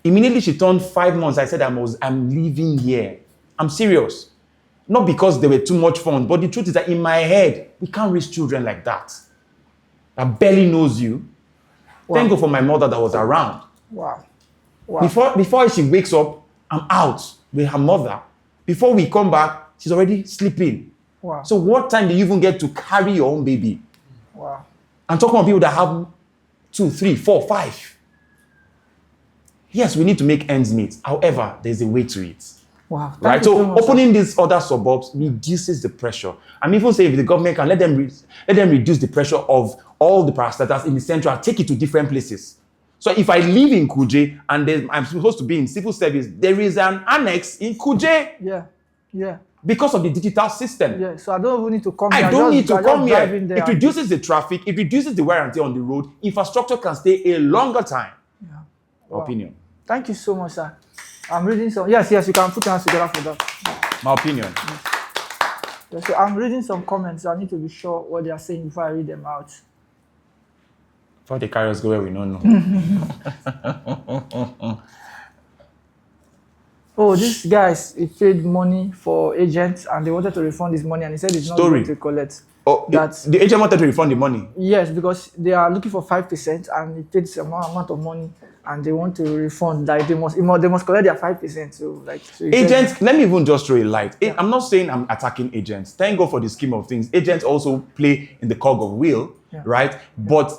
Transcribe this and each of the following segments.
Immediately she turned 5 months, I said I'm leaving here. I'm serious. Not because they were too much fun, but the truth is that in my head, we can't raise children like that. That barely knows you. Wow. Thank God for my mother that was around. Wow. Wow. Before she wakes up, I'm out with her mother. Before we come back, she's already sleeping. Wow. So what time do you even get to carry your own baby? Wow. I'm talking about people that have 2, 3, 4, 5. Yes, we need to make ends meet. However, there's a way to it. Wow. Right? So opening these other suburbs reduces the pressure. I'm even saying if the government can let them reduce the pressure of all the parastatals in the central, take it to different places. So if I live in Kuje and I'm supposed to be in civil service, there is an annex in Kuje. Yeah. Yeah. Because of the digital system. Yeah. So I don't even need to come here. I don't need to come here. It reduces the traffic. It reduces the wear and tear on the road. Infrastructure can stay a longer time. Yeah. Wow. Opinion. Thank you so much, sir. I'm reading some. Yes, you can put your hands together for that. My opinion. Yes. So I'm reading some comments. So I need to be sure what they are saying before I read them out. Before the carriers go where we don't know. Oh, these guys, he paid money for agents and they wanted to refund his money and he said it's not going to collect. Oh, the agent wanted to refund the money? Yes, because they are looking for 5% and he paid some amount of money and they want to refund. Like they must collect their 5%. So agents, let me even just throw a light. Yeah. I'm not saying I'm attacking agents. Thank God for the scheme of things. Agents also play in the cog of wheel, right? Yeah. But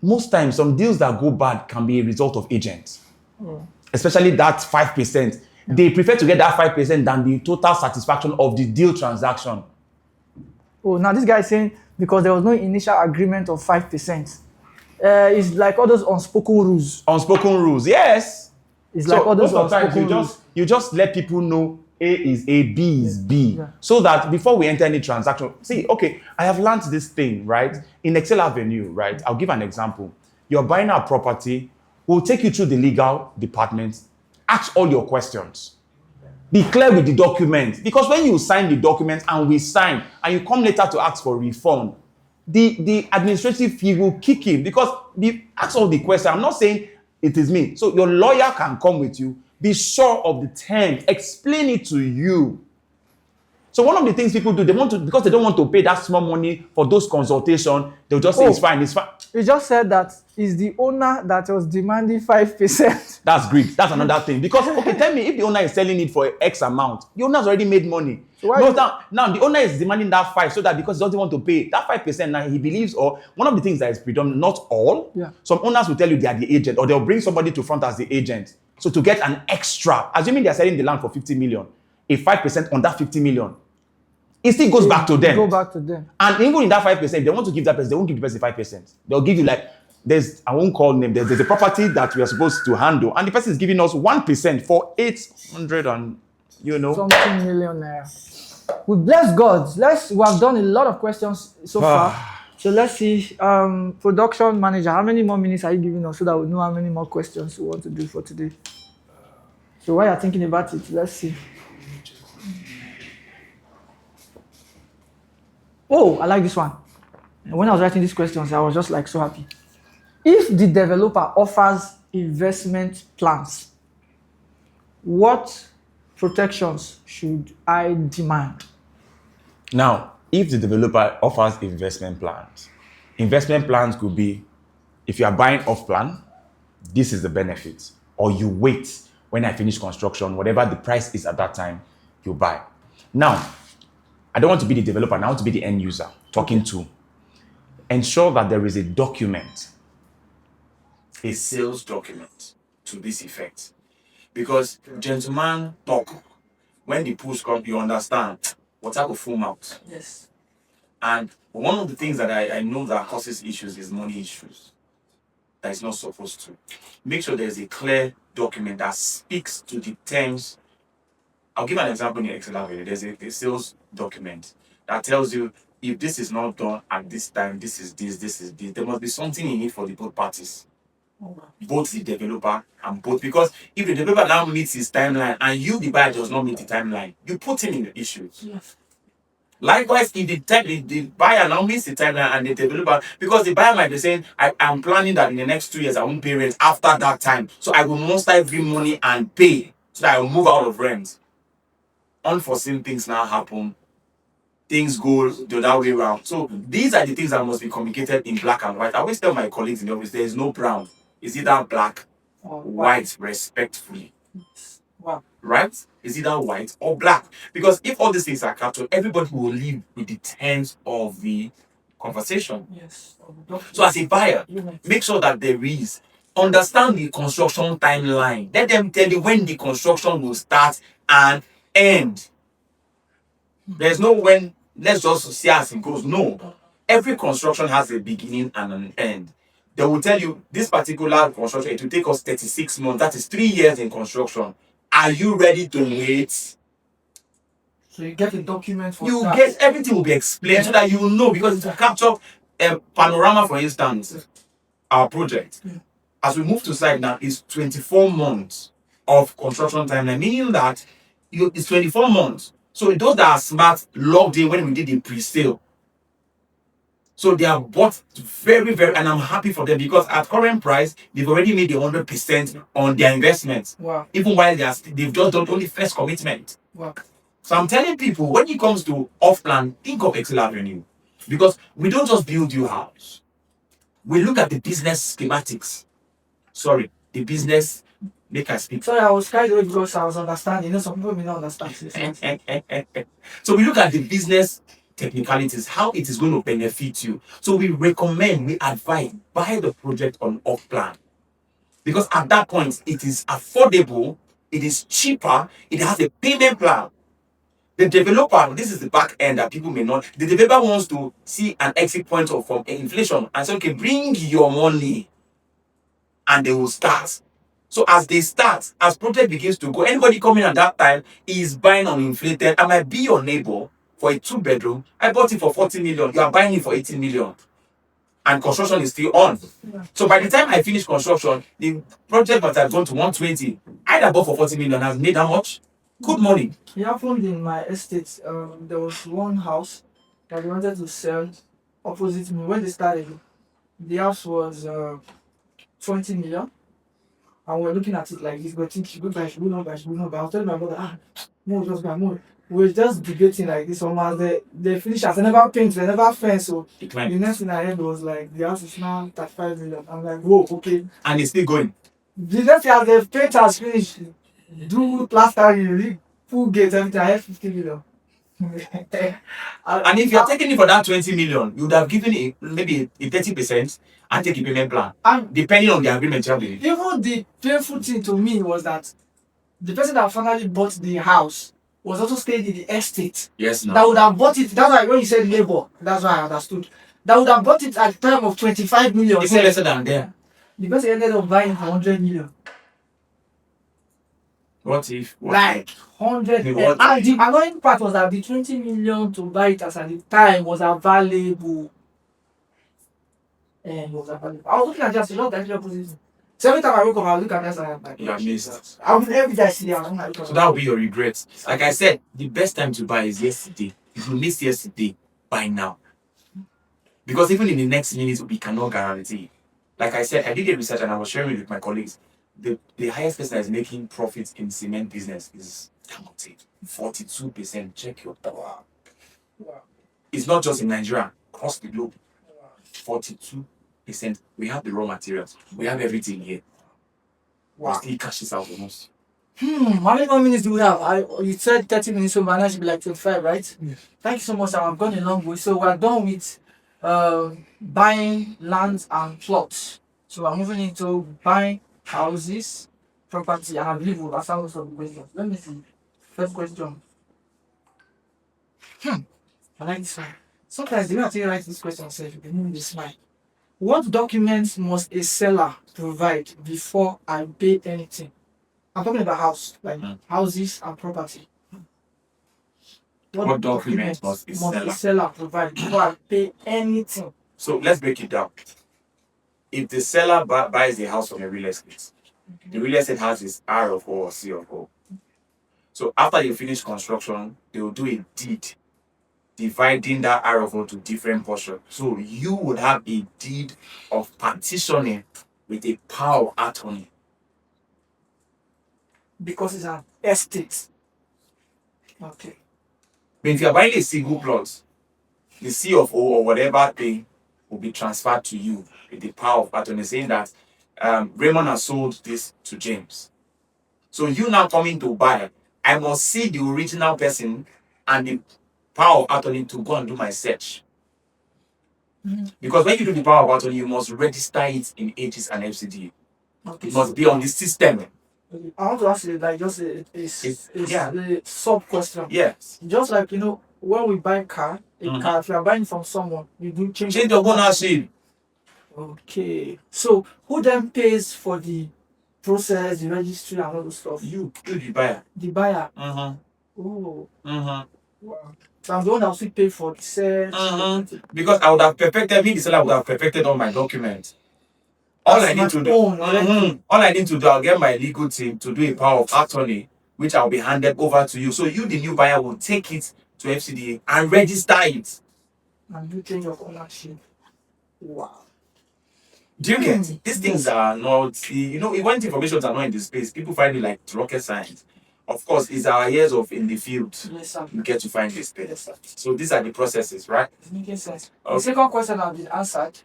most times, some deals that go bad can be a result of agents. Especially that 5%. Yeah. They prefer to get that 5% than the total satisfaction of the deal transaction. Oh, now this guy is saying because there was no initial agreement of 5%. It's like all those unspoken rules. Unspoken rules, yes. It's like all those unspoken rules. You just let people know A is A, B is B. Yeah. So that before we enter any transaction, see, okay, I have learned this thing, right? In Excel Avenue, right? I'll give an example. You're buying a property, we'll take you through the legal department, ask all your questions. Be clear with the document. Because when you sign the document and we sign, and you come later to ask for refund, the administrative fee will kick in because ask all the questions. I'm not saying it is me. So your lawyer can come with you. Be sure of the terms. Explain it to you. So one of the things people do, because they don't want to pay that small money for those consultations, they'll just say it's fine, it's fine. You just said that it's the owner that was demanding 5%. That's great. That's another thing. Because, okay, tell me, if the owner is selling it for X amount, the owner's already made money. So now the owner is demanding that 5 so that because he doesn't want to pay that 5% now he believes, or one of the things that is predominant, not all, some owners will tell you they are the agent or they'll bring somebody to front as the agent. So to get an extra, assuming they're selling the land for 50 million, a 5% on that 50 million, it still goes back to them. Go back to them. And even in that 5%, they want to give that person, they won't give the person 5%. They'll give you like, I won't call name, there's a property that we are supposed to handle, and the person is giving us 1% for 800 and, something million naira. We bless God. We have done a lot of questions so far. So let's see, production manager, how many more minutes are you giving us so that we know how many more questions we want to do for today? So while you're thinking about it, let's see. Oh, I like this one. When I was writing these questions, I was just like so happy. If the developer offers investment plans, what protections should I demand? Now, if the developer offers investment plans could be, if you are buying off plan, this is the benefit. Or you wait when I finish construction, whatever the price is at that time, you buy. Now, I don't want to be the developer, I want to be the end user talking to. Ensure that there is a document, a sales document to this effect. Because gentlemen talk, when the push comes, you understand what type of full mouth. Yes. And one of the things that I know that causes issues is money issues. That is not supposed to. Make sure there's a clear document that speaks to the terms. I'll give an example in Excel Avenue. There's a sales document that tells you if this is not done at this time, this is this. There must be something in it for the both parties. Both the developer and both. Because if the developer now meets his timeline and you, the buyer, does not meet the timeline, you put him in the issues. Yes. Likewise, if the buyer now meets the timeline and the developer, because the buyer might be saying, I'm planning that in the next 2 years I won't pay rent after that time. So I will muster every money and pay so that I will move out of rent. Unforeseen things now happen. Things go the other way around. So these are the things that must be communicated in black and white. I always tell my colleagues in the office, there is no brown. It's either black or white, respectfully. Wow. Right? It's either white or black. Because if all these things are captured, everybody will live with the terms of the conversation. Yes. So as a buyer, make sure that there is. Understand the construction timeline. Let them tell you when the construction will start and end. There's no when, let's just see as it goes. No. Every construction has a beginning and an end. They will tell you this particular construction, it will take us 36 months. That is 3 years in construction. Are you ready to wait? So you get a document for You that. get everything will be explained so that you will know, because it will capture panorama, for instance, our project. As we move to site now, is 24 months of construction timeline, meaning that it's 24 months. So those that are smart logged in when we did the pre-sale. So they have bought very, very, and I'm happy for them because at current price, they've already made the 100% on their investment. Wow. Even while they've just done only first commitment. Wow. So I'm telling people, when it comes to off-plan, think of Excel Avenue. Because we don't just build your house. We look at the business schematics. Sorry, the business, make us speak. Sorry, I was carried away because I was understanding. You know, some people may not understand. So we look at the business technicalities, how it is going to benefit you. So we recommend, we advise, buy the project on off-plan. Because at that point, it is affordable, it is cheaper, it has a payment plan. The developer, this is the back end that people may not. The developer wants to see an exit point from inflation and say, okay, bring your money, and they will start. So as they start, as project begins to go, anybody coming at that time is buying on inflated. I might be your neighbor for a 2-bedroom. I bought it for 40 million. You are buying it for 18 million. And construction is still on. Yeah. So by the time I finish construction, the project must have gone to 120. I bought for 40 million. Has made how much? Good money. It happened in my estate. There was one house that they wanted to sell opposite me. When they started, the house was 20 million. And we're looking at it like this, but think should buy, should we not buy, should we not buy? I was telling my brother, more just buy more. We're just debating like this. Almost they finish as they never paint, they never fence. So the next thing I heard was like the house is now 35 million. I'm like, whoa, okay. And it's still going. The next thing as the paint has finished, do plastering, full gate, everything, I have 50 million. And if you're taking it for that 20 million, you would have given it maybe a 30% and take a payment plan. And depending on the agreement you have with it. Even the painful thing to me was that the person that finally bought the house was also staying in the estate. Yes, no. That would have bought it. That's why when you said labor, that's why I understood. That would have bought it at the time of 25 million. Even lesser than there. The person ended up buying for 100 million. What if? Like 100 million. And the annoying part was that the 20 million to buy it as at the time was available. And it was available. I was looking at just a lot of that opposite. So every time I wake up, I look at that and I'm like, you missed. Every day I see that, I'm like, so that will be your regret. Like I said, the best time to buy is yesterday. If you missed yesterday, buy now. Because even in the next minute, we cannot guarantee. Like I said, I did a research and I was sharing it with my colleagues. The highest person that is making profits in cement business is 42%. Check your power. Wow. It's not just in Nigeria, across the globe. 42%. We have the raw materials. We have everything here. Wow. We still cash this out from us. How many more minutes do we have? You said 30 minutes, so by should be like 25, right? Yes. Thank you so much. I've gone a long way. So we're done with buying lands and plots. So we're moving into buying houses, property, and I believe we'll answer most of the questions. Let me see. First question. I like this one. Sometimes the way I write this question, you can even smile. What documents must a seller provide before I pay anything? I'm talking about house, like houses and property. What documents must a seller provide before I pay anything? So let's break it down. If the seller buys a house from a real estate, the real estate has its R of O or C of O. So after you finish construction, they will do a deed dividing that RFO into different portions. So you would have a deed of partitioning with a power of attorney. Because it's an estate. Okay. But if you're buying a single plot, the C of O or whatever thing will be transferred to you with the power of attorney, saying that Raymond has sold this to James. So you now coming to buy, I must see the original person and the power of attorney to go and do my search. Because when you do the power of attorney, you must register it in Aegis and FCD. Okay. It must be on the system. I want to ask you like just a sub question. Yes. Just like when we buy a car, car, if you are buying from someone, you do change the ownership. Okay. So who then pays for the process, the registry, and all the stuff? You the buyer. The buyer. Oh. Wow. So I'm the one that will still pay for the search. Because I would have perfected, me the seller would have perfected all my documents. All I need to do, all I need to do, I'll get my legal team to do a power of attorney, which I'll be handed over to you. So you, the new buyer, will take it to FCDA and register it. And you change your ownership. Wow. Do you get? These things are not, when information are not in the space, people find it like rocket science. Of course, it's our years of in the field. Yes, sir. We get to find this space. Yes, sir. So these are the processes, right? It makes sense. Okay. The second question has been answered.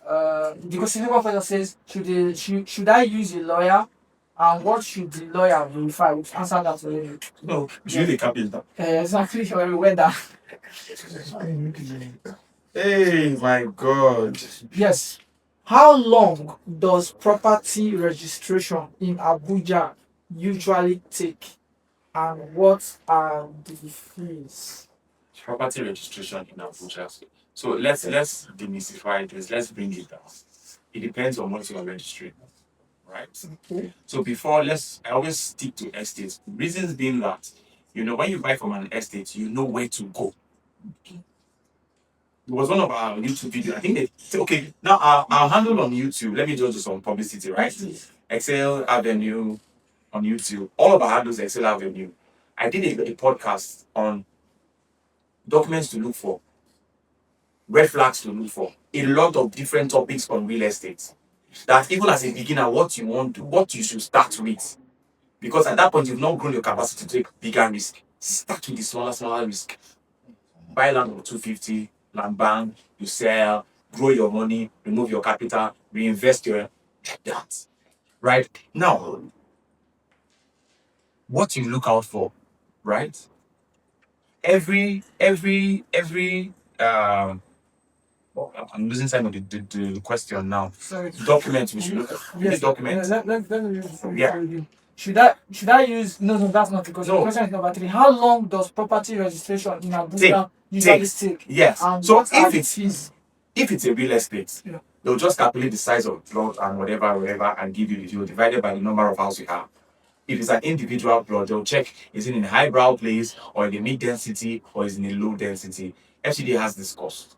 Because the second question says, should I use a lawyer? And what should the lawyer verify? We've answered that already. No, use a carpenter. Exactly when we went down. Hey, my God. Yes. How long does property registration in Abuja usually take? And what are the fees? Property registration in Abuja. So let's demystify this. Let's bring it down. It depends on what you are registering, right? Okay. So before, I always stick to estates. Reasons being that, when you buy from an estate, you know where to go. Okay. It was one of our YouTube videos. I think they say, okay, now I'll handle on YouTube. Let me just do some publicity, right? Excel Avenue on YouTube. All of our handles Excel Avenue. I did a podcast on documents to look for, red flags to look for, a lot of different topics on real estate. That even as a beginner, what you want to, what you should start with. Because at that point, you've not grown your capacity to take bigger risk. Start with the smaller risk. Buy land of 250, land bank, you sell, grow your money, remove your capital, reinvest your that. Right? Now, what you look out for, right? Every I'm losing sight of the question now. Sorry. Document we should look at. Yes. Document. Let me Should I use no, that's not because the question is number 3. How long does property registration in Abuja usually take? Yes. And So what are the fees? if it's a real estate, they'll just calculate the size of plot and whatever, and give you the deal divided by the number of houses you have. If it's an individual plot, they'll check is it in a highbrow place or in a mid density or is it in a low density. FCD has this cost.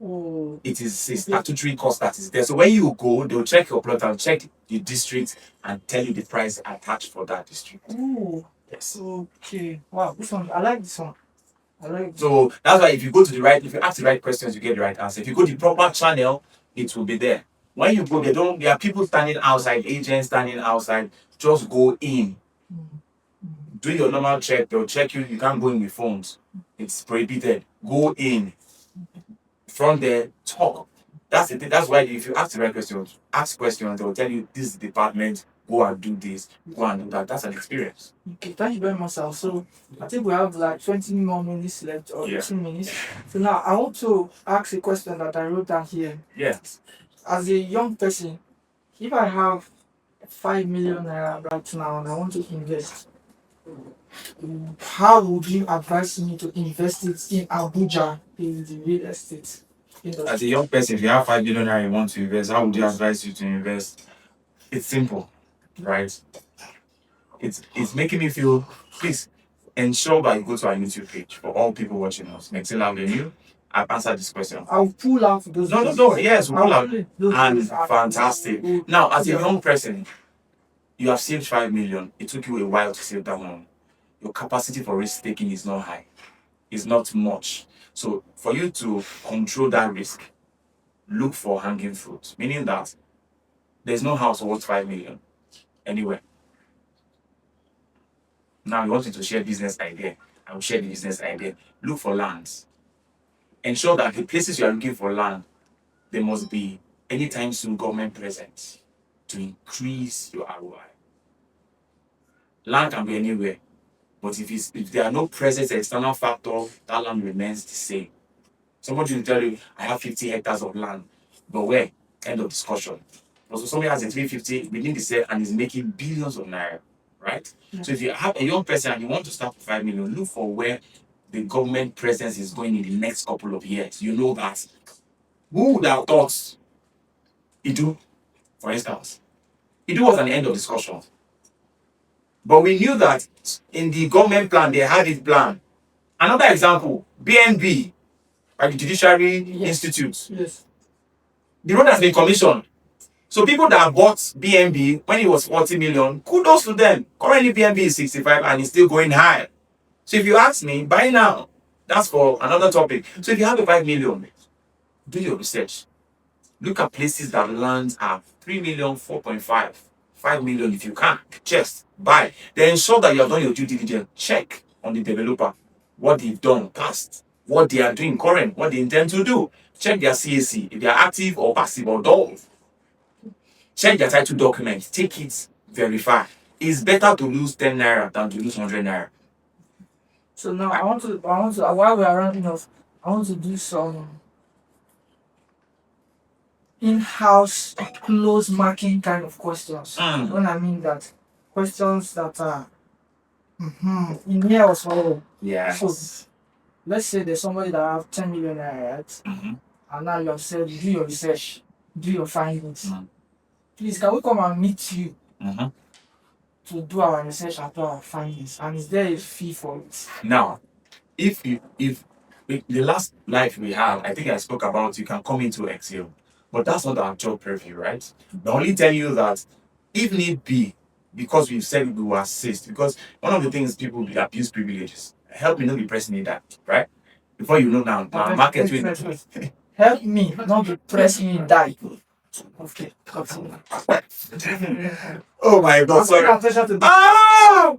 Oh. It is a statutory cost that is there. So when you go, they'll check your plot and check the district and tell you the price attached for that district. Oh. Yes. Okay. Wow. This one, I like this one. So that's why if you go to if you ask the right questions, you get the right answer. If you go to the proper channel, it will be there. When you go, there are people standing outside, agents standing outside. Just go in. Do your normal check. They'll check you. You can't go in with phones. It's prohibited. Go in. From there, talk. That's the thing. That's why if you ask the right questions, they'll tell you this department, go and do this, go and do that. That's an experience. Okay, thank you very much, sir. So I think we have like 20 more minutes left or 2 minutes. So now I want to ask a question that I wrote down here. Yes. As a young person, if I have 5 million naira right now and I want to invest, how would you advise me to invest it in Abuja in the real estate industry? As a young person, if you have 5 million naira you want to invest, how would you advise you to invest? It's simple, right? It's making me feel, please ensure that you go to our YouTube page for all people watching us. Excel Avenue. I've answered this question. I'll pull out those. No. Yes, we'll pull out. And fantastic. Now, as a young person, you have saved 5 million. It took you a while to save that money. Your capacity for risk taking is not high. is not much. So for you to control that risk, look for hanging fruit, meaning that there's no house worth 5 million anywhere. Now you want you to share business idea. I will share the business idea. Look for lands. Ensure that the places you are looking for land, there must be anytime soon government presence to increase your ROI. Land can be anywhere, but if there are no presence external factor, that land remains the same. Somebody will tell you, I have 50 hectares of land, but where? End of discussion. Also, somebody has a 350 within the set and is making billions of naira, right? Yeah. So if you have a young person and you want to start with 5 million, look for where the government presence is going in the next couple of years. You know that. Who would have thought Idu, for instance? Idu was an end of discussion. But we knew that in the government plan, they had it planned. Another example, BNB, like the Judiciary Institute. Yes. The road has been commissioned. So people that bought BNB when it was 40 million, kudos to them. Currently BNB is 65 and it's still going high. So if you ask me, buy now. That's for another topic. So if you have a 5 million, do your research. Look at places that lands are 3 million, 4.5, 5 million if you can. Just buy. Then ensure that you have done your due diligence. Check on the developer what they've done past, what they are doing current, what they intend to do. Check their CAC, if they are active or passive or dull. Check their title document. Take it, verify. It's better to lose 10 naira than to lose 100 naira. So now I want to while we are rounding off, I want to do some in-house close marking kind of questions. When I mean that, questions that are in here as well. Yes. So let's say there's somebody that have 10 million naira, right? And now you have said, do your research, do your findings. Please, can we come and meet you to do our research and do our findings? And is there a fee for it? Now, if the last live we had, I think I spoke about you can come into Excel, but that's not our job purview, right? They only tell you that if need be, because we've said we will assist, because one of the things people abuse privileges. Help me not be pressing that, right? Before you know now, market will help me not be pressing me die. Okay. Oh my God! Sorry.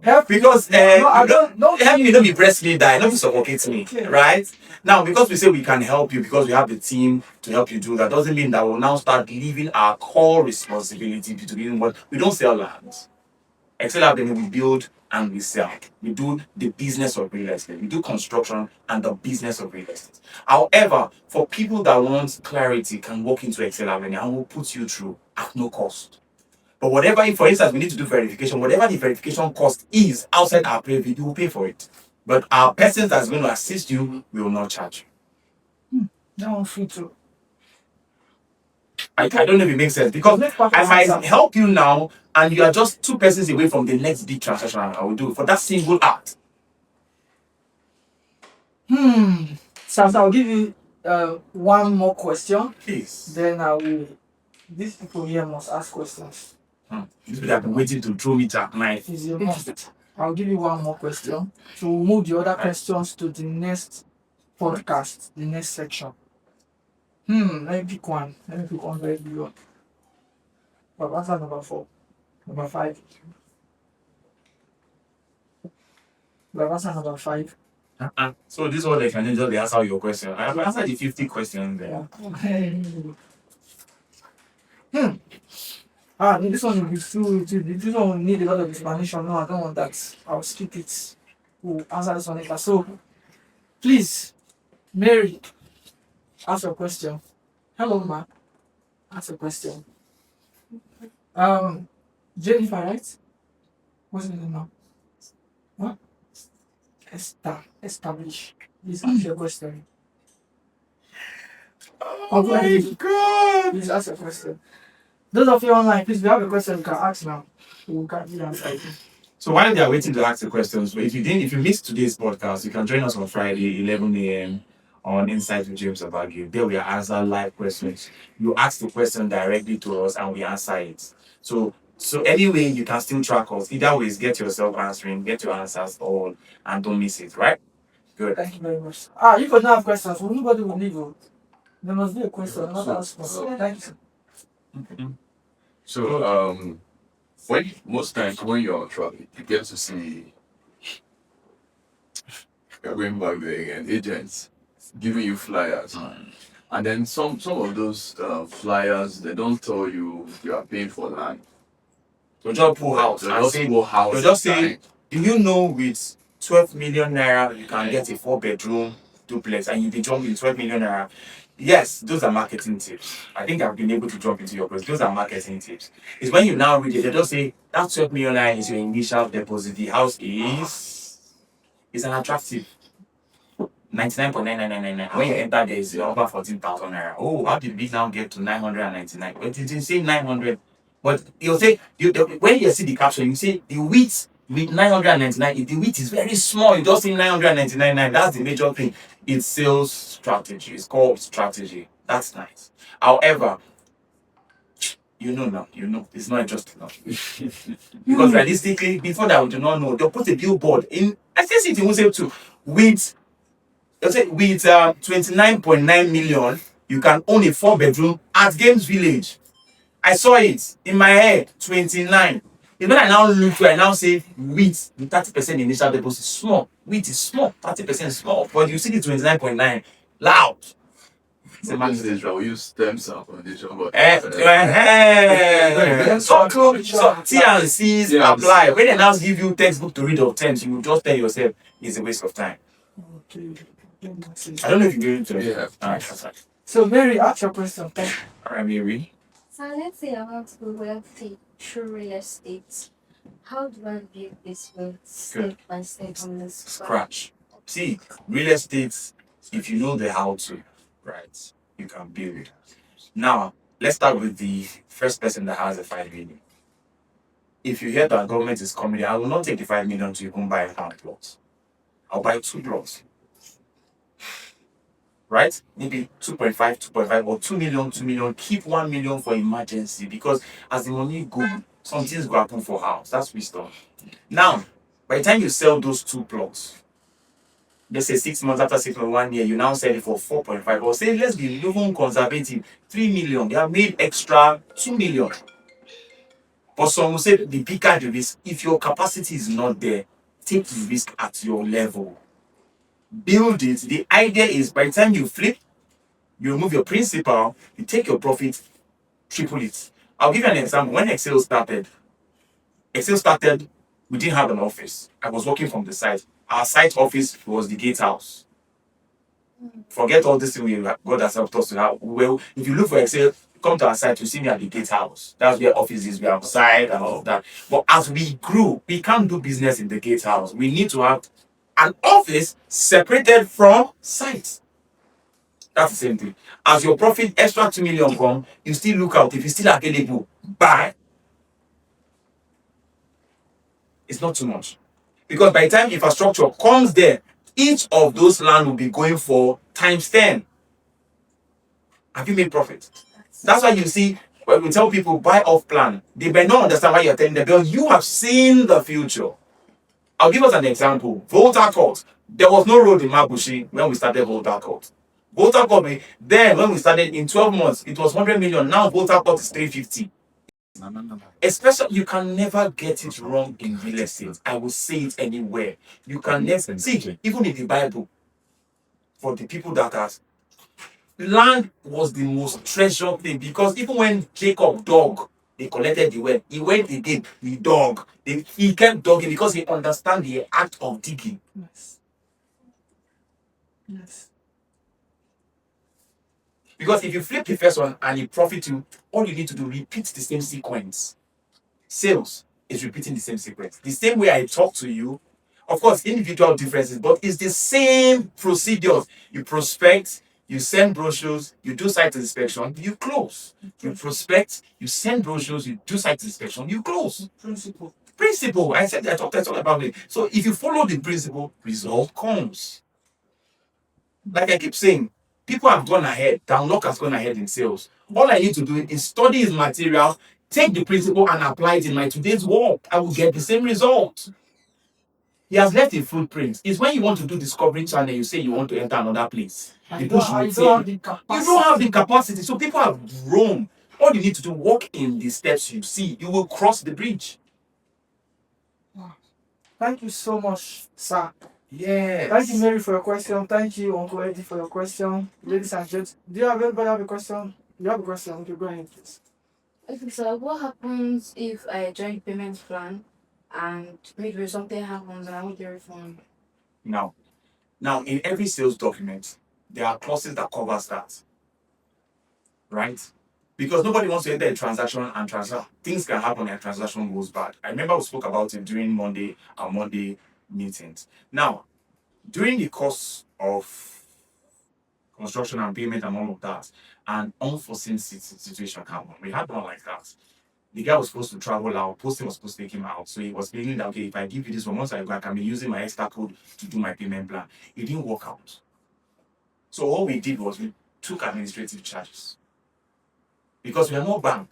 Help because I don't help me not be press me die, not be suffocate me, right? Now, because we say we can help you because we have the team to help you do that, doesn't mean that we'll now start leaving our core responsibility to begin what we don't sell lands. Excel Avenue, we build and we sell. We do the business of real estate. We do construction and the business of real estate. However, for people that want clarity, can walk into Excel Avenue and we'll put you through at no cost. But whatever, for instance, we need to do verification, whatever the verification cost is outside our purview, you will pay for it. But our person that's going to assist you, we will not charge you. That one's free too. I don't know if it makes sense because I might help you now and you are just 2 persons away from the next big transaction I will do for that single act. So I'll give you one more question. Please. Then I will. These people here must ask questions. These people have been waiting to throw me jackknife. It's a must. I'll give you one more question. So we'll move the other questions to the next podcast, the next section. Let me pick one. Let me pick one very big one. But answer number 4. Number 5. But answer number 5. So this one they can just answer your question. I have answered the 50 questions there. This one will be through. This one will need a lot of explanation. No, I don't want that. I'll skip it. We'll answer this one later. So, please, Mary, ask your question. Hello, ma. Ask your question. Jennifer, right? What's the name now? What? Establish. Please ask your question. Oh my God! Please ask your question. Those of you online, please, if you have a question, you can ask now. We'll get you answer. So while they are waiting to ask the questions, if you missed today's podcast, you can join us on Friday, 11 a.m. on Insight with James Abagi. There we answer live questions. You ask the question directly to us and we answer it. So anyway, you can still track us. Either ways, get yourself answering, get your answers all, and don't miss it, right? Good. Thank you very much. Ah, if you don't have questions, well, nobody will leave. Oh. There must be a question, not ask us. Thank you. So, when most times when you're traveling, you get to see you're going back there again, agents giving you flyers, and then some of those flyers they don't tell you you are paying for land. So just pull house They and just say, go house. they just say, do you know with 12 million naira you can get a 4-bedroom duplex and you be jumping 12 million naira? Yes, those are marketing tips. I think I've been able to jump into your place. Those are marketing tips. It's when you now read it, they just say that 12 million naira is your initial deposit. The house is an attractive 99.99999. When you enter there is over 14,000 naira. Oh, how did we now get to 999? But it didn't say 900. But you'll say when you see the caption, you say the width with 999. If the width is very small, you just say 999. That's the major thing. It's sales strategy. It's called strategy. That's nice. However, you know it's not just enough. Because realistically, before that we do not know. They'll put a billboard in. I still see it in Wholesale too. With 29.9 million, you can own a 4-bedroom at Games Village. I saw it in my head, 29. It's when I now look to, I now say, with 30% initial deposit, small. Wheat is small, 30% small. But you see the 29.9, loud. It's a These days, we use terms and conditions, but so T&Cs apply. When they now give you textbook to read of terms, you just tell yourself it's a waste of time. Okay. I don't know if you're going to. Yeah. Alright, that's right. So, Mary, ask your question. Thank you. Alright, Mary. So let's say I want to be wealthy through real estate. How do I build this wealth step by step on the Scratch. See, real estate, if you know the how to, right, you can build it. Now, let's start with the first person that has a 5 million. If you hear that government is coming, I will not take the 5 million to even buy a farm plot. I'll buy 2 plots. Right? Maybe 2.5, or 2 million, 2 million. Keep 1 million for emergency because as the money go, some things go happen for house. That's wisdom. Now, by the time you sell those 2 plots, let's say 6 months after 6 months, 1 year, you now sell it for 4.5. Or say, let's be even conservative, 3 million. They have made extra 2 million. But some will say the bigger the risk. If your capacity is not there, take the risk at your level. Build it. The idea is by the time you flip, you remove your principal, you take your profit, triple it. I'll give you an example. When Excel started, we didn't have an office. I was working from the site. Our site office was the gatehouse. Forget all this thing we God has helped us to have. Well, if you look for Excel, come to our site, you see me at the gatehouse. That's where office is, we are outside and all of that. But as we grew, we can't do business in the gatehouse. We need to have an office separated from site. That's the same thing. As your profit extra 2 million come, you still look out. If it's still available, buy. It's not too much. Because by the time infrastructure comes there, each of those land will be going for times 10. Have you made profit? That's why you see when we tell people buy off plan, they may not understand why you're telling them because you have seen the future. I'll give us an example. Volta Court. There was no road in Mabushi when we started Volta Court. Volta Court, then when we started in 12 months, it was 100 million. Now Volta Court is 350. Especially, you can never get it wrong in real estate. I will say it anywhere. You can never see, even in the Bible, for the people that are land was the most treasured thing because even when Jacob dug, they collected the well. He went again, he dug. He kept digging because he understand the act of digging. Yes. Yes. Because if you flip the first one and you profit you, all you need to do repeat the same sequence. Sales is repeating the same sequence. The same way I talk to you, of course, individual differences, but it's the same procedures. You prospect, you send brochures, you do site inspection, you close. You prospect, you send brochures, you do site inspection, you close. Principle. I talked about it. So if you follow the principle, result comes. Like I keep saying, people have gone ahead. Downlock has gone ahead in sales. All I need to do is study his material, take the principle and apply it in my today's work. I will get the same result. He has left a footprint. It's when you want to do Discovery Channel, you say you want to enter another place. And The you push don't, will you take don't have you. the capacity. You don't have the capacity. So people have grown. All you need to do, walk in the steps you see. You will cross the bridge. Thank you so much, sir. Yes. Thank you, Mary, for your question. Thank you, Uncle Eddie, for your question. Ladies and gents, do you have anybody have a question? You have a question? Okay, go ahead, please. Okay, so what happens if I join the payment plan and maybe something happens and I want the refund? Now, in every sales document, there are clauses that covers that, right? Because nobody wants to enter a transaction and transfer. Things can happen and transaction goes bad. I remember we spoke about it during our Monday meetings. Now, during the course of construction and payment and all of that, an unforeseen situation happened. We had one like that. The guy was supposed to travel out, posting was supposed to take him out. So he was thinking that, okay, if I give you this one, once I go, I can be using my extra code to do my payment plan. It didn't work out. So all we did was we took administrative charges because we are not bank.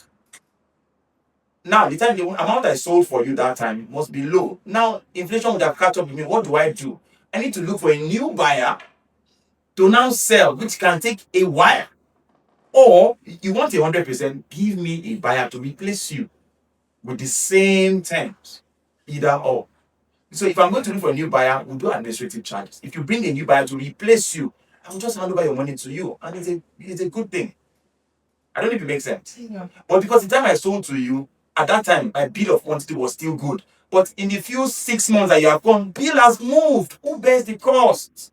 Now, the amount I sold for you that time must be low. Now, inflation would have caught up with me. What do? I need to look for a new buyer to now sell, which can take a while. Or you want 100%, give me a buyer to replace you with the same terms, either or. So if I'm going to look for a new buyer, we'll do administrative charges. If you bring a new buyer to replace you, I will just hand over your money to you, and it's a good thing. I don't know if it makes sense. Yeah. But because the time I sold to you, at that time, my bill of quantity was still good. But in the few 6 months that you have gone, bill has moved. Who bears the cost?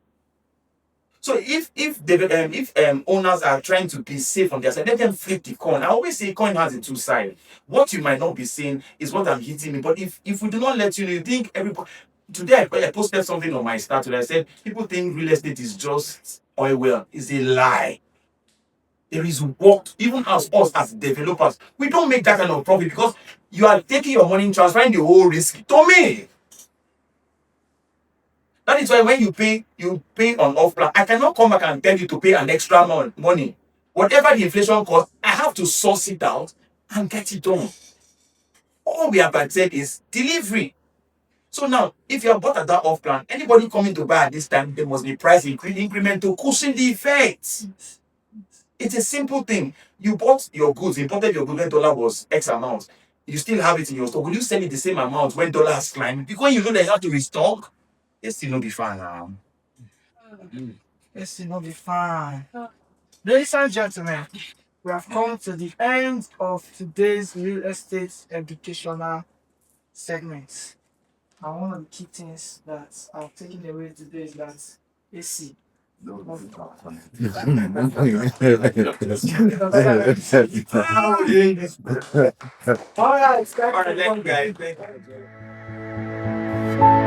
So if owners are trying to be safe on their side, let them flip the coin. I always say coin has a two sides. What you might not be seeing is what I'm hitting me. But if we do not let you know, you think everybody. Today I posted something on my status. I said people think real estate is just oil well. It's a lie. There is work, even as us as developers, we don't make that kind of profit because you are taking your money, transferring the whole risk to me. That is why when you pay on off plan. I cannot come back and tell you to pay an extra money. Whatever the inflation cost, I have to source it out and get it done. All we have said is delivery. So now, if you are bought at that off plan, anybody coming to buy at this time, there must be price increment to cushion the effect. It's a simple thing. You bought your goods, imported your goods when dollar was X amount. You still have it in your store. Will you sell it the same amount when dollar has climbed? Because you know that you have to restock. It's still not be fine now. It's not be fine. Ladies and gentlemen, we have come to the end of today's real estate educational segment. And one of the key things that I've taken away today is that AC. All right, All right, thank you guys. Thank you.